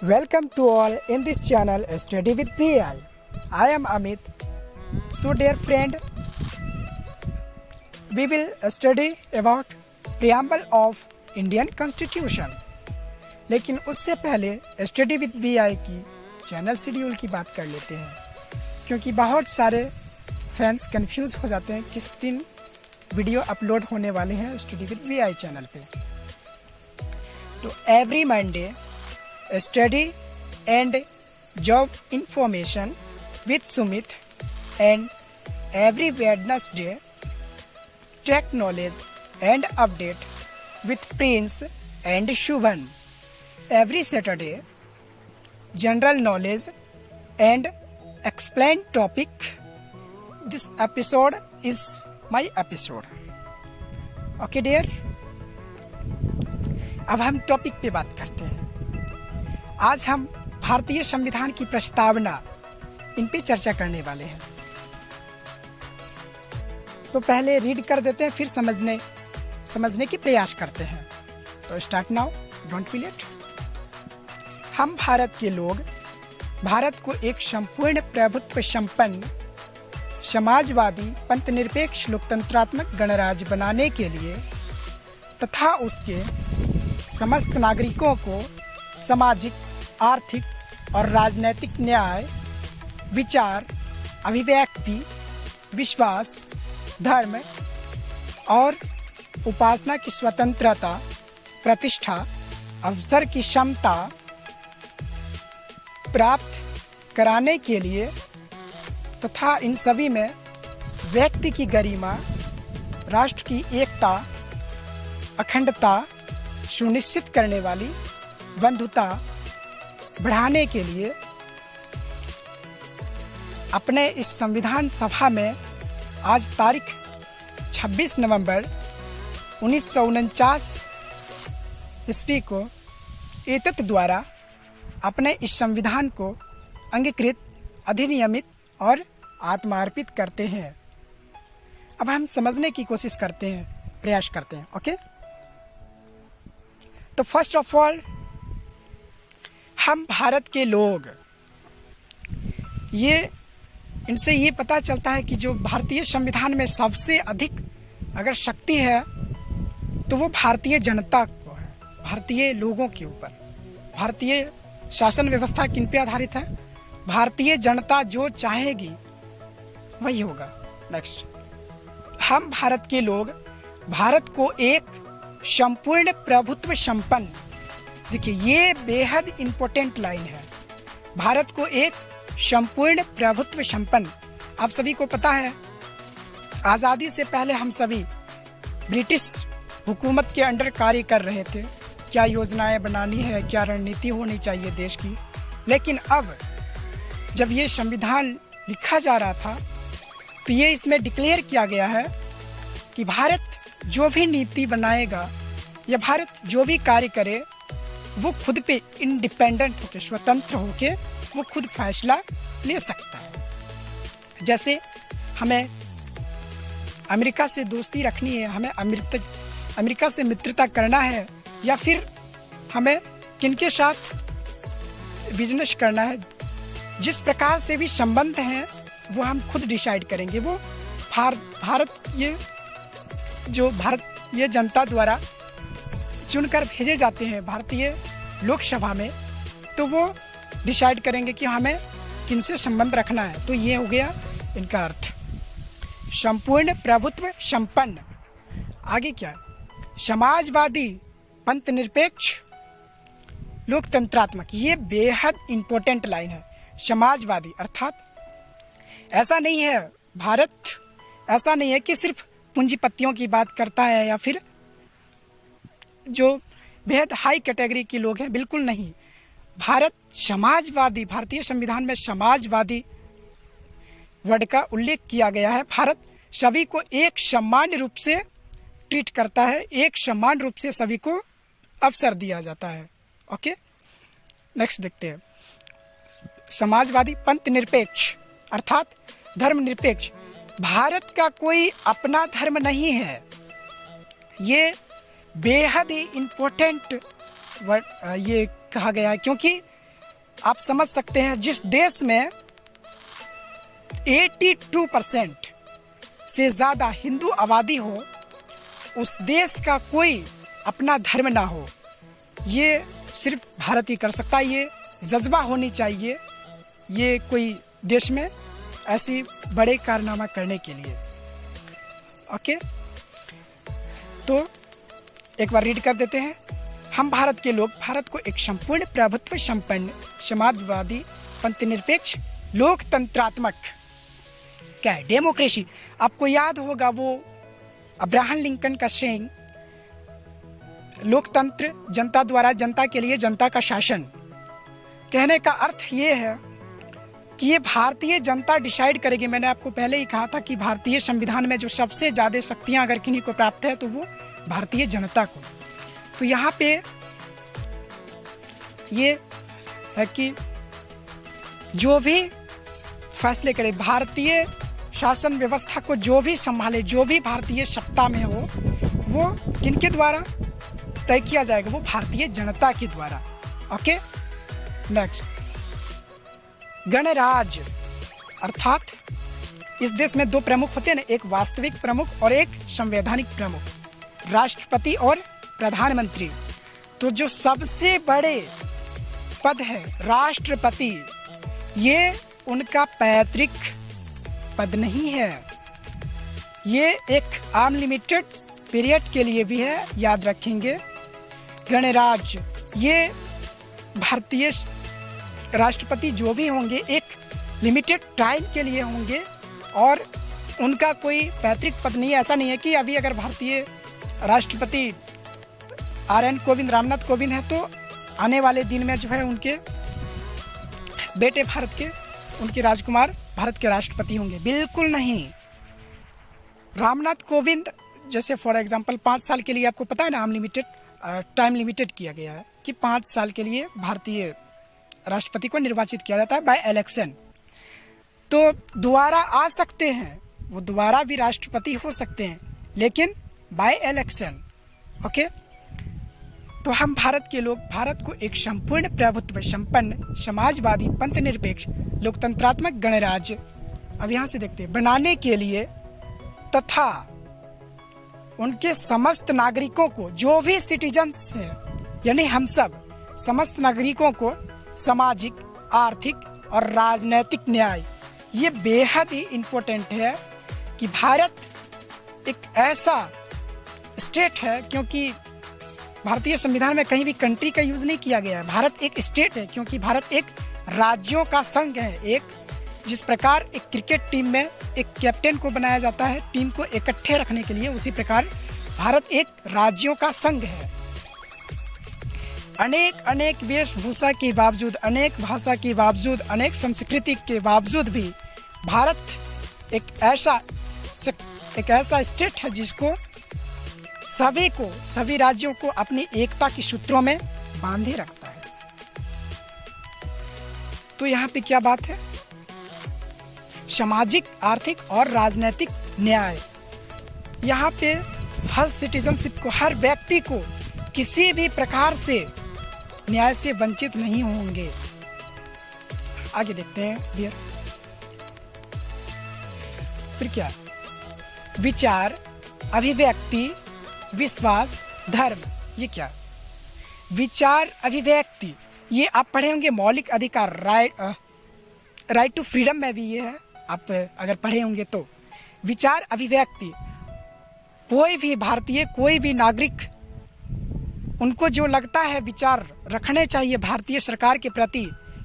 Welcome to all in this channel Study with VI. I am Amit. So dear friend, we will study about preamble of Indian Constitution. लेकिन उससे पहले study with VI की channel schedule की बात कर लेते हैं, क्योंकि बहुत सारे फैंस कंफ्यूज हो जाते हैं किस दिन वीडियो अपलोड होने वाले हैं स्टडी विद VI चैनल पे। तो every Monday study and job information with Sumit, and every Wednesday tech knowledge and update with Prince and Shubhan. Every Saturday general knowledge and explain topic. This episode is my episode. Okay dear, अब हम topic पे बात करते हैं। आज हम भारतीय संविधान की प्रस्तावना इन पे चर्चा करने वाले हैं। तो पहले रीड कर देते हैं, फिर समझने की प्रयास करते हैं। तो start now, don't be late. हम भारत के लोग भारत को एक संपूर्ण प्रभुत्व संपन्न समाजवादी पंथनिरपेक्ष लोकतंत्रात्मक गणराज्य बनाने के लिए तथा उसके समस्त नागरिकों को सामाजिक, आर्थिक और राजनैतिक न्याय, विचार, अभिव्यक्ति, विश्वास, धर्म और उपासना की स्वतंत्रता, प्रतिष्ठा, अवसर की क्षमता प्राप्त कराने के लिए तथा इन सभी में व्यक्ति की गरिमा, राष्ट्र की एकता, अखंडता सुनिश्चित करने वाली बंधुता बढ़ाने के लिए अपने इस संविधान सभा में आज तारीख 26 नवंबर 1949 ईस्वी को एतत् द्वारा अपने इस संविधान को अंगीकृत, अधिनियमित और आत्मार्पित करते हैं। अब हम समझने की कोशिश करते हैं, प्रयास करते हैं। ओके, तो फर्स्ट ऑफ ऑल हम भारत के लोग, इनसे ये पता चलता है कि जो भारतीय संविधान में सबसे अधिक अगर शक्ति है तो वो भारतीय जनता को है, भारतीय लोगों के ऊपर। भारतीय शासन व्यवस्था किन पे आधारित है? भारतीय जनता जो चाहेगी वही होगा। नेक्स्ट, हम भारत के लोग भारत को एक संपूर्ण प्रभुत्व संपन्न, देखिए ये बेहद इंपॉर्टेंट लाइन है, भारत को एक संपूर्ण प्रभुत्व संपन्न। आप सभी को पता है आज़ादी से पहले हम सभी ब्रिटिश हुकूमत के अंडर कार्य कर रहे थे, क्या योजनाएं बनानी है, क्या रणनीति होनी चाहिए देश की। लेकिन अब जब ये संविधान लिखा जा रहा था तो ये इसमें डिक्लेयर किया गया है कि भारत जो भी नीति बनाएगा या भारत जो भी कार्य करे वो खुद पे इंडिपेंडेंट होके, स्वतंत्र होके वो खुद फैसला ले सकता है। जैसे हमें अमेरिका से दोस्ती रखनी है, हमें अमेरिका से मित्रता करना है, या फिर हमें किनके साथ बिजनेस करना है, जिस प्रकार से भी संबंध हैं वो हम खुद डिसाइड करेंगे। वो भारत ये जनता द्वारा चुनकर भेजे जाते हैं भारतीय लोकसभा में, तो वो डिसाइड करेंगे कि हमें किनसे संबंध रखना है। तो ये हो गया इनका अर्थ, संपूर्ण प्रभुत्व संपन्न। आगे क्या? समाजवादी पंथनिरपेक्ष लोकतंत्रात्मक। ये बेहद इंपॉर्टेंट लाइन है। समाजवादी अर्थात ऐसा नहीं है, भारत ऐसा नहीं है कि सिर्फ पूंजीपतियों की बात करता है या फिर जो बेहद हाई कैटेगरी के लोग हैं, बिल्कुल नहीं। भारत समाजवादी, भारतीय संविधान में समाजवादी वर्ड का उल्लेख किया गया है। भारत सभी को एक समान रूप से ट्रीट करता है, एक समान रूप से सभी को अवसर दिया जाता है। ओके, नेक्स्ट देखते हैं। समाजवादी पंथनिरपेक्ष अर्थात धर्मनिरपेक्ष। भारत का कोई अपना धर्म नहीं है। ये बेहद ही इम्पोर्टेंट वर्ड ये कहा गया है, क्योंकि आप समझ सकते हैं, जिस देश में 82% से ज़्यादा हिंदू आबादी हो, उस देश का कोई अपना धर्म ना हो, ये सिर्फ भारत ही कर सकता है। ये जज्बा होनी चाहिए ये कोई देश में ऐसी बड़े कारनामा करने के लिए। ओके, तो एक बार रीड कर देते हैं। हम भारत के लोग भारत को एक संपूर्ण प्रभुत्व संपन्न समाजवादी पंथनिरपेक्ष लोकतंत्रात्मक क्या है डेमोक्रेसी। आपको याद होगा वो अब्राहम लिंकन का सेइंग, लोकतंत्र जनता द्वारा जनता के लिए जनता का शासन। कहने का अर्थ ये है कि ये भारतीय जनता डिसाइड करेगी। मैंने आपको पहले ही कहा था कि भारतीय संविधान में जो सबसे ज़्यादा शक्तियां अगर किन्हीं को प्राप्त है तो वो भारतीय जनता को। तो यहाँ पे ये है कि जो भी फैसले करे, भारतीय शासन व्यवस्था को जो भी संभाले, जो भी भारतीय सत्ता में हो, वो किनके द्वारा तय किया जाएगा? वो भारतीय जनता के द्वारा। ओके, नेक्स्ट, गणराज्य अर्थात इस देश में दो प्रमुख होते हैं ना, एक वास्तविक प्रमुख और एक संवैधानिक प्रमुख, राष्ट्रपति और प्रधानमंत्री। तो जो सबसे बड़े पद है राष्ट्रपति, ये उनका पैतृक पद नहीं है, ये एक अनलिमिटेड पीरियड के लिए भी है, याद रखेंगे। गणराज्य, ये भारतीय राष्ट्रपति जो भी होंगे एक लिमिटेड टाइम के लिए होंगे और उनका कोई पैतृक पद नहीं है। ऐसा नहीं है कि अभी अगर भारतीय राष्ट्रपति RN कोविंद, रामनाथ कोविंद है तो आने वाले दिन में जो है उनके बेटे भारत के, उनके राजकुमार भारत के राष्ट्रपति होंगे। बिल्कुल नहीं। रामनाथ कोविंद जैसे फॉर एग्जांपल 5 साल के लिए, आपको पता है ना, अनलिमिटेड टाइम लिमिटेड किया गया है कि 5 साल के लिए भारतीय राष्ट्रपति को निर्वाचित किया जाता है बाय इलेक्शन। तो दोबारा आ सकते हैं, वो दोबारा भी राष्ट्रपति हो सकते हैं, लेकिन बाय इलेक्शन। ओके, तो हम भारत के लोग भारत को एक संपूर्ण प्रभुत्व संपन्न समाजवादी पंथनिरपेक्ष लोकतंत्रात्मक गणराज्य, अब यहाँ से देखते हैं, बनाने के लिए तथा उनके समस्त नागरिकों को, जो भी सिटीजन्स हैं यानी हम सब समस्त नागरिकों को सामाजिक, आर्थिक और राजनैतिक न्याय, ये बेहद ही इम्पोर्टेंट है कि भारत एक ऐसा स्टेट है, क्योंकि भारतीय संविधान में कहीं भी कंट्री का यूज नहीं किया गया है। भारत एक स्टेट है क्योंकि भारत एक राज्यों का संघ है। एक जिस प्रकार एक क्रिकेट टीम में एक कैप्टन को बनाया जाता है टीम को इकट्ठे रखने के लिए, उसी प्रकार भारत एक राज्यों का संघ है। अनेक वेशभूषा के बावजूद, अनेक भाषा के बावजूद, अनेक संस्कृति के बावजूद भी भारत एक ऐसा स्टेट है जिसको सभी राज्यों को अपनी एकता के सूत्रों में बांधे रखता है। तो यहाँ पे क्या बात है? सामाजिक, आर्थिक और राजनीतिक न्याय। यहाँ पे हर सिटीजनशिप को, हर व्यक्ति को किसी भी प्रकार से न्याय से वंचित नहीं होंगे। आगे देखते हैं डियर। फिर क्या? विचार, अभिव्यक्ति, विश्वास, धर्म। ये क्या? विचार, अभिव्यक्ति, ये आप पढ़े होंगे मौलिक अधिकार, राइट टू फ्रीडम में भी ये है, आप अगर पढ़े होंगे तो। विचार, अभिव्यक्ति, कोई भी भारतीय, कोई भी नागरिक, उनको जो लगता है विचार रखने चाहिए भारतीय सरकार के प्रति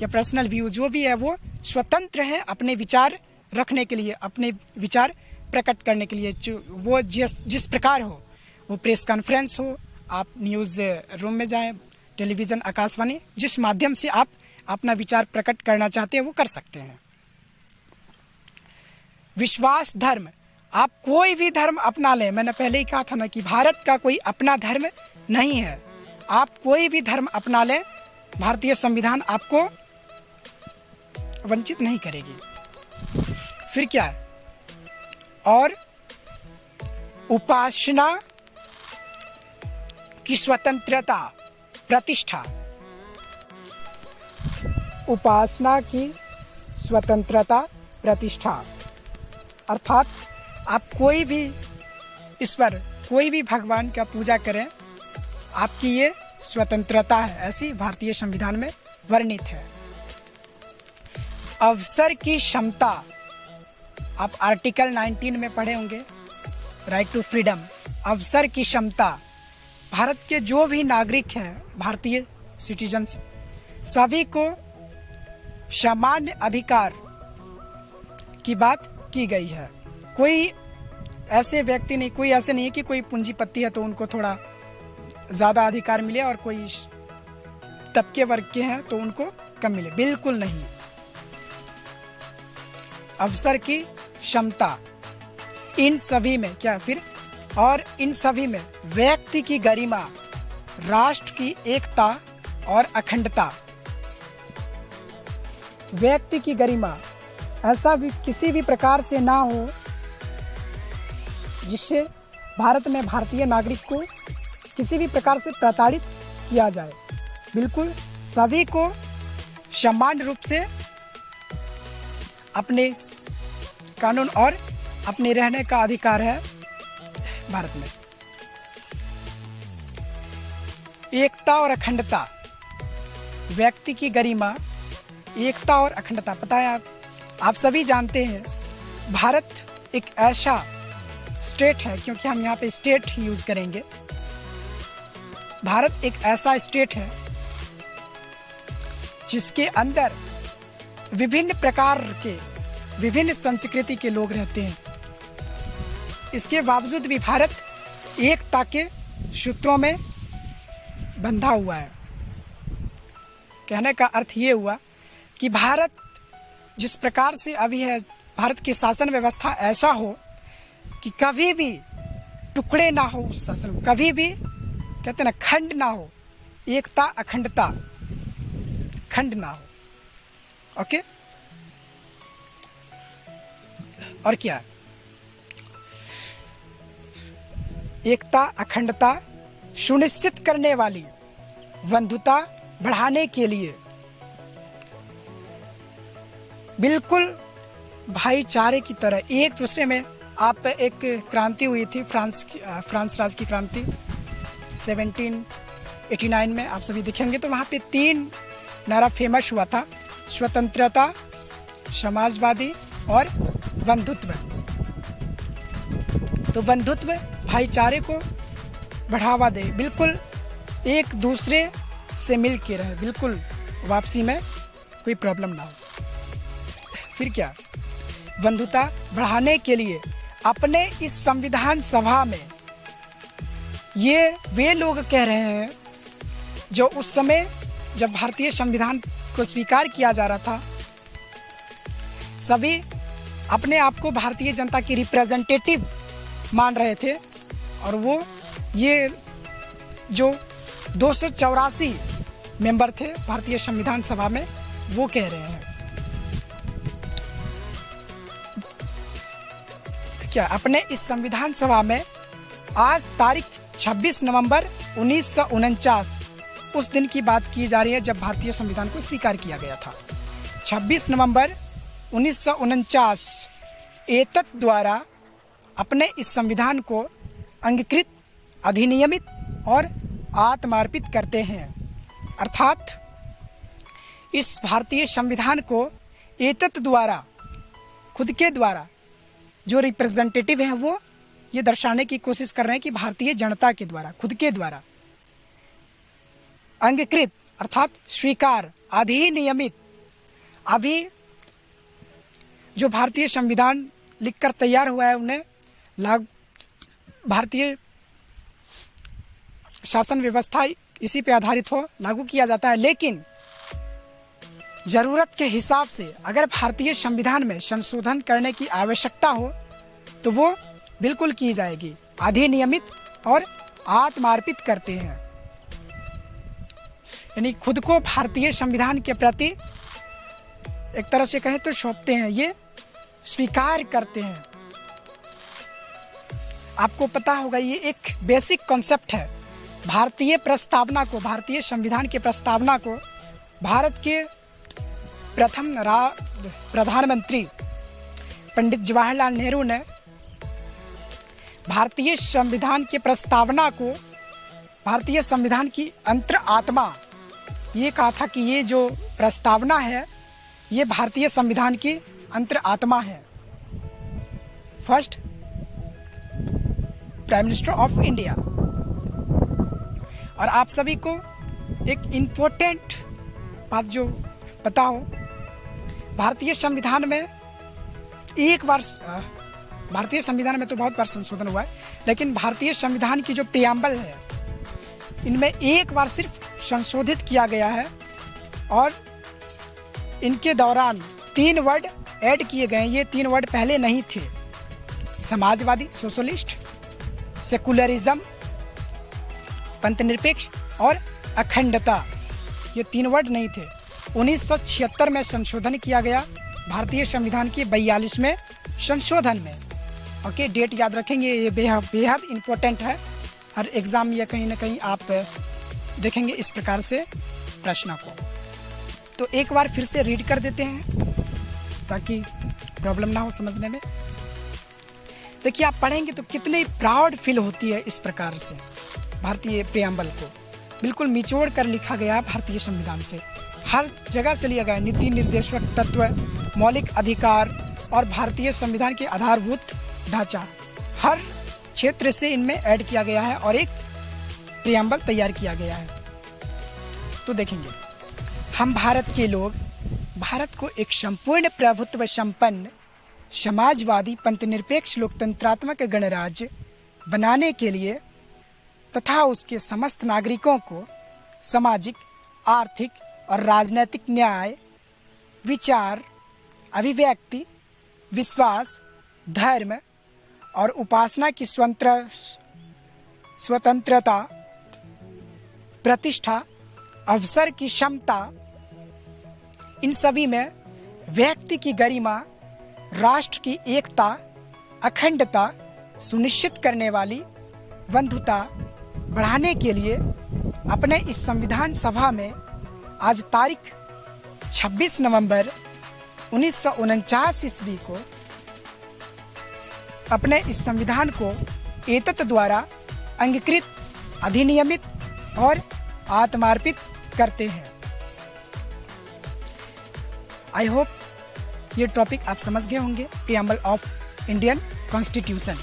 या पर्सनल व्यू जो भी है, वो स्वतंत्र है अपने विचार रखने के लिए, अपने विचार प्रकट करने के लिए। जो वो जिस प्रकार हो, वो प्रेस कॉन्फ्रेंस हो, आप न्यूज़ रूम में जाएं, टेलीविज़न, आकाशवाणी, जिस माध्यम से आप अपना विचार प्रकट करना चाहते हैं वो कर सकते हैं। विश्वास, धर्म, आप कोई भी धर्म अपना लें। मैंने पहले ही कहा था ना कि भारत का कोई अपना धर्म नहीं है। आप कोई भी धर्म अपना लें, भारतीय संविधान आपको वंचित नहीं करेगी। फिर क्या है? और उपासना की स्वतंत्रता, प्रतिष्ठा। उपासना की स्वतंत्रता प्रतिष्ठा। अर्थात आप कोई भी ईश्वर, कोई भी भगवान का पूजा करें, आपकी ये स्वतंत्रता है, ऐसी भारतीय संविधान में वर्णित है। अवसर की क्षमता, आप आर्टिकल 19 में पढ़े होंगे, राइट टू फ्रीडम। अवसर की क्षमता, भारत के जो भी नागरिक हैं, भारतीय सिटीजन्स, सभी को सामान्य अधिकार की बात की गई है। कोई ऐसे व्यक्ति नहीं, कोई ऐसे नहीं है कि कोई पूंजीपति है तो उनको थोड़ा ज़्यादा अधिकार मिले और कोई तबके वर्ग के हैं तो उनको कम मिले, बिल्कुल नहीं। अवसर की क्षमता, इन सभी में क्या फिर, और इन सभी में व्यक्ति की गरिमा, राष्ट्र की एकता और अखंडता। व्यक्ति की गरिमा, ऐसा भी किसी भी प्रकार से ना हो जिससे भारत में भारतीय नागरिक को किसी भी प्रकार से प्रताड़ित किया जाए। बिल्कुल सभी को समान रूप से अपने कानून और अपने रहने का अधिकार है भारत में। एकता और अखंडता, व्यक्ति की गरिमा, एकता और अखंडता। पता है आप सभी जानते हैं, भारत एक ऐसा स्टेट है, क्योंकि हम यहाँ पे स्टेट ही यूज करेंगे। भारत एक ऐसा स्टेट है जिसके अंदर विभिन्न प्रकार के, विभिन्न संस्कृति के लोग रहते हैं। इसके बावजूद भी भारत एकता के सूत्रों में बंधा हुआ है। कहने का अर्थ ये हुआ कि भारत जिस प्रकार से अभी है, भारत की शासन व्यवस्था ऐसा हो कि कभी भी टुकड़े ना हो उस शासन, कभी भी कहते ना खंड ना हो, एकता अखंडता, खंड ना हो। ओके, और क्या, एकता अखंडता सुनिश्चित करने वाली, बंधुता बढ़ाने के लिए, बिल्कुल भाईचारे की तरह एक दूसरे में। आप एक क्रांति हुई थी, फ्रांस राज्य की क्रांति 1789 में, आप सभी देखेंगे तो वहाँ पे 3 नारा फेमस हुआ था, स्वतंत्रता, समाजवादी और बंधुत्व। तो बंधुत्व भाईचारे को बढ़ावा दे, बिल्कुल एक दूसरे से मिल के रहे, बिल्कुल वापसी में कोई प्रॉब्लम ना हो। फिर क्या, बंधुता बढ़ाने के लिए अपने इस संविधान सभा में ये वे लोग कह रहे हैं जो उस समय जब भारतीय संविधान को स्वीकार किया जा रहा था, सभी अपने आप को भारतीय जनता की रिप्रेजेंटेटिव मान रहे थे, और वो ये जो 284 मेंबर थे भारतीय संविधान सभा में, वो कह रहे हैं क्या, अपने इस संविधान सभा में आज तारीख 26 नवंबर 1949, उस दिन की बात की जा रही है जब भारतीय संविधान को स्वीकार किया गया था। 26 नवंबर 1949 एतत् द्वारा अपने इस संविधान को अंगीकृत, अधिनियमित और आत्मार्पित करते हैं। अर्थात इस भारतीय संविधान को एतत् द्वारा, खुद के द्वारा, जो रिप्रेजेंटेटिव हैं वो ये दर्शाने की कोशिश कर रहे हैं कि भारतीय जनता के द्वारा, खुद के द्वारा अंगीकृत अर्थात स्वीकार, अधिनियमित। अभी जो भारतीय संविधान लिखकर तैयार हुआ है उन्हें भारतीय शासन व्यवस्था इसी पे आधारित हो लागू किया जाता है, लेकिन जरूरत के हिसाब से अगर भारतीय संविधान में संशोधन करने की आवश्यकता हो तो वो बिल्कुल की जाएगी। अधिनियमित और आत्मार्पित करते हैं, यानी खुद को भारतीय संविधान के प्रति एक तरह से कहें तो सौंपते हैं, ये स्वीकार करते हैं। आपको पता होगा ये एक बेसिक कॉन्सेप्ट है। भारतीय प्रस्तावना को, भारतीय संविधान के प्रस्तावना को भारत के प्रथम प्रधानमंत्री पंडित जवाहरलाल नेहरू ने भारतीय संविधान की प्रस्तावना को भारतीय संविधान की अंतरात्मा ये कहा था कि ये जो प्रस्तावना है ये भारतीय संविधान की अंतरात्मा है। First prime minister of India. और आप सभी को एक इम्पोर्टेंट बात जो पता हो, भारतीय संविधान में एक बार, भारतीय संविधान में तो बहुत बार संशोधन हुआ है, लेकिन भारतीय संविधान की जो प्रियम्बल है इनमें एक बार सिर्फ संशोधित किया गया है और इनके दौरान 3 वर्ड ऐड किए गए। ये 3 वर्ड पहले नहीं थे। समाजवादी, सोशलिस्ट, सेकुलरिज्म, पंथनिरपेक्ष और अखंडता, ये 3 वर्ड नहीं थे। 1976 में संशोधन किया गया भारतीय संविधान के 42वें संशोधन में। ओके, डेट याद रखेंगे, ये बेहद इम्पोर्टेंट है। हर एग्ज़ाम या कहीं ना कहीं आप देखेंगे इस प्रकार से प्रश्नों को। तो एक बार फिर से रीड कर देते हैं ताकि प्रॉब्लम ना हो समझने में। देखिए, आप पढ़ेंगे तो कितनी प्राउड फील होती है इस प्रकार से। भारतीय प्रियम्बल को बिल्कुल निचोड़ कर लिखा गया भारतीय संविधान से, हर जगह से लिया गया। नीति निर्देशक तत्व, मौलिक अधिकार और भारतीय संविधान के आधारभूत ढांचा, हर क्षेत्र से इनमें ऐड किया गया है और एक प्रियम्बल तैयार किया गया है। तो देखेंगे, हम भारत के लोग भारत को एक संपूर्ण प्रभुत्व संपन्न समाजवादी पंथनिरपेक्ष लोकतंत्रात्मक गणराज्य बनाने के लिए तथा उसके समस्त नागरिकों को सामाजिक, आर्थिक और राजनैतिक न्याय, विचार, अभिव्यक्ति, विश्वास, धर्म और उपासना की स्वतंत्रता, प्रतिष्ठा, अवसर की क्षमता, इन सभी में व्यक्ति की गरिमा, राष्ट्र की एकता, अखंडता सुनिश्चित करने वाली बंधुता बढ़ाने के लिए अपने इस संविधान सभा में आज तारीख 26 नवंबर 1949 ईस्वी को अपने इस संविधान को एतत् द्वारा अंगीकृत, अधिनियमित और आत्मार्पित करते हैं। आई होप ये टॉपिक आप समझ गए होंगे, प्रियम्बल ऑफ इंडियन कॉन्स्टिट्यूशन।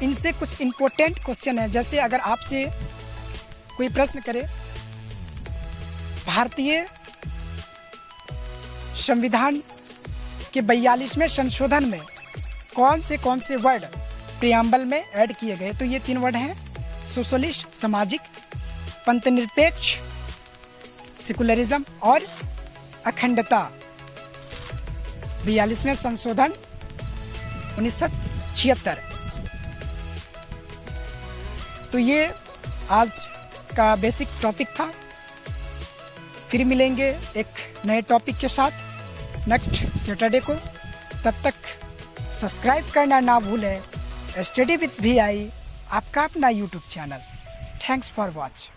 इनसे कुछ इम्पोर्टेंट क्वेश्चन है, जैसे अगर आपसे कोई प्रश्न करे भारतीय संविधान के 42वें संशोधन में कौन से वर्ड प्रियम्बल में ऐड किए गए, तो ये 3 वर्ड हैं, सोशलिस्ट, सामाजिक, पंथनिरपेक्ष, सेकुलरिज्म और अखंडता। 42वें संशोधन 1976। तो ये आज का बेसिक टॉपिक था। फिर मिलेंगे एक नए टॉपिक के साथ नेक्स्ट सैटरडे को। तब तक सब्सक्राइब करना ना भूलें। स्टडी विद VI आपका अपना YouTube channel. Thanks for watch.